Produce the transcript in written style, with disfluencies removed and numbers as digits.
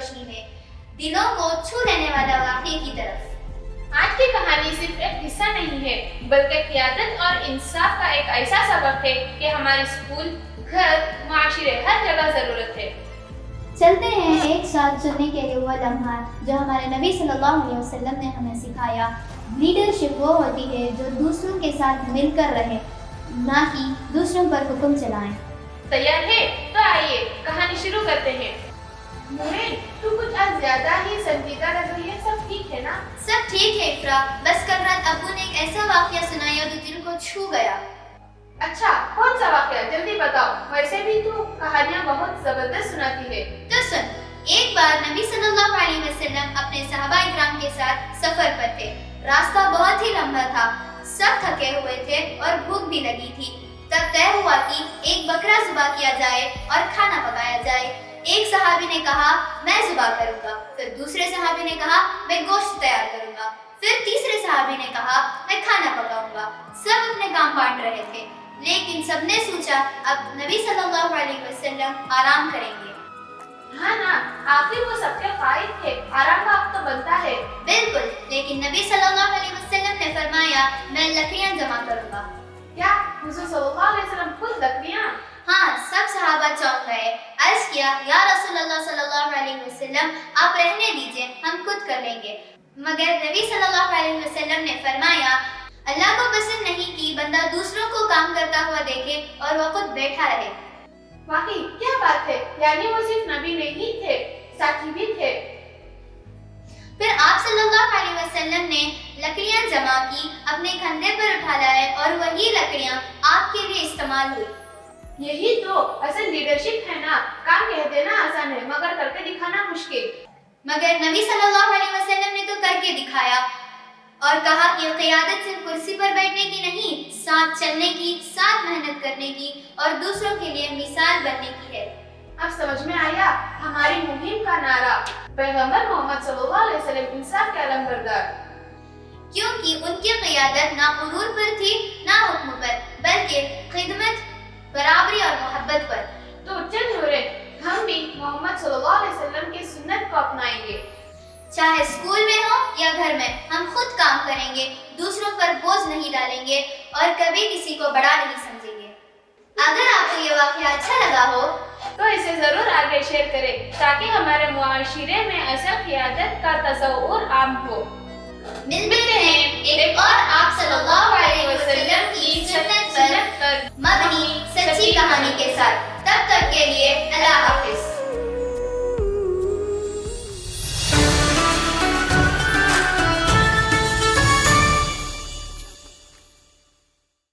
रोशनी में, दिलों को छू लेने वाला वाक़ये की तरफ। आज की कहानी सिर्फ एक हिस्सा नहीं है, बल्कि क़ियादत और इंसाफ का एक ऐसा सबक है कि हमारे स्कूल, घर, माशरे हर जगह ज़रूरत है। चलते हैं एक साथ सुनने के लिए वो लम्हा जो हमारे नबी सल्लल्लाहु अलैहि वसल्लम ने हमें सिखाया। लीडरशिप वो होती है जो दूसरों के साथ मिलकर रहे, ना कि दूसरों पर हुक्म चलाएं। तैयार है? तो आइए कहानी शुरू करते हैं। नूरीन, तू कुछ आज ज्यादा ही संजीदा लग रही है, सब ठीक है ना? सब ठीक है इफ्रा, बस कल रात अब्बू ने एक ऐसा वाक़या सुनाया जो दिल को छू गया। अच्छा, कौन सा वाक़या? जल्दी बताओ, वैसे भी तू कहानियाँ बहुत जबरदस्त सुनाती है। तो सुन, एक बार नबी सल्लल्लाहु अलैहि वसल्लम अपने सहाबा इकराम के साथ सफर पर थे। रास्ता बहुत ही लंबा था, सब थके हुए थे और भूख भी लगी थी। तब तय हुआ कि एक बकरा ज़ुबा किया जाए और खाना पकाया जाए। एक सहाबी ने कहा मैं ज़ुबा करूंगा, फिर दूसरे सहाबी ने कहा मैं गोश्त तैयार करूंगा, फिर तीसरे सहाबी ने कहा मैं खाना पकाऊंगा। सब अपने काम बांट रहे थे, लेकिन सबने सोचा अब नबी सल्लल्लाहु अलैहि वसल्लम आराम करेंगे। हाँ ना, आखिर वो सबके कायद थे, आराम का वक्त तो बनता है। बिल्कुल, लेकिन नबी सल्लल्लाहु अलैहि वसल्लम ने फरमाया मैं लकड़ियां जमा करूंगा। क्या हुज़ूर सल्लल्लाहु अलैहि वसल्लम खुद लकड़ियाँ? हाँ, सब सहाबा चौंक गए। अर्ज किया या रसूलल्लाह सल्लल्लाहु अलैहि वसल्लम, आप रहने दीजिए, हम खुद कर लेंगे। मगर नबी सल्लल्लाहु अलैहि वसल्लम ने फरमाया अल्लाह को पसंद नहीं कि बंदा दूसरों को काम करता हुआ देखे और वो खुद बैठा रहे। वाकई क्या बात है, यानी वो सिर्फ नबी नहीं थे, साथी भी थे। फिर आप सल्लल्लाहु अलैहि वसल्लम ने लकड़ियां जमा की, अपने कंधे पर उठा लाए और वही लकड़ियां आपके लिए इस्तेमाल हुई। यही तो असल लीडरशिप है ना, काम कह देना आसान है मगर करके दिखाना मुश्किल। मगर नबी सल्लल्लाहु अलैहि वसल्लम ने तो करके दिखाया और कहा कि क़ियादत सिर्फ कुर्सी पर बैठने की नहीं, साथ चलने की, साथ मेहनत करने की और दूसरों के लिए मिसाल बनने की है। अब समझ में आया हमारी मुहिम का नारा, पैगंबर मोहम्मद सल्लल्लाहु अलैहि वसल्लम इंसाफ के अलमबरदार। क्योंकि उनकी क़ियादत ना उरूर पर थी ना हुक्म पर, बल्कि खिदमत, बराबरी और मोहब्बत पर। तो चल नूरे, हम भी मोहम्मद सल्लल्लाहु अलैहि वसल्लम की सुन्नत को अपनाएंगे। चाहे स्कूल में हो या घर में, हम खुद काम करेंगे, दूसरों पर बोझ नहीं डालेंगे और कभी किसी को बड़ा नहीं समझेंगे। अगर आपको ये वाक़या अच्छा लगा हो तो इसे जरूर आगे शेयर करें ताकि हमारे मुआशिरे में असल क़ियादत का तसव्वुर आम हो। मिलते हैं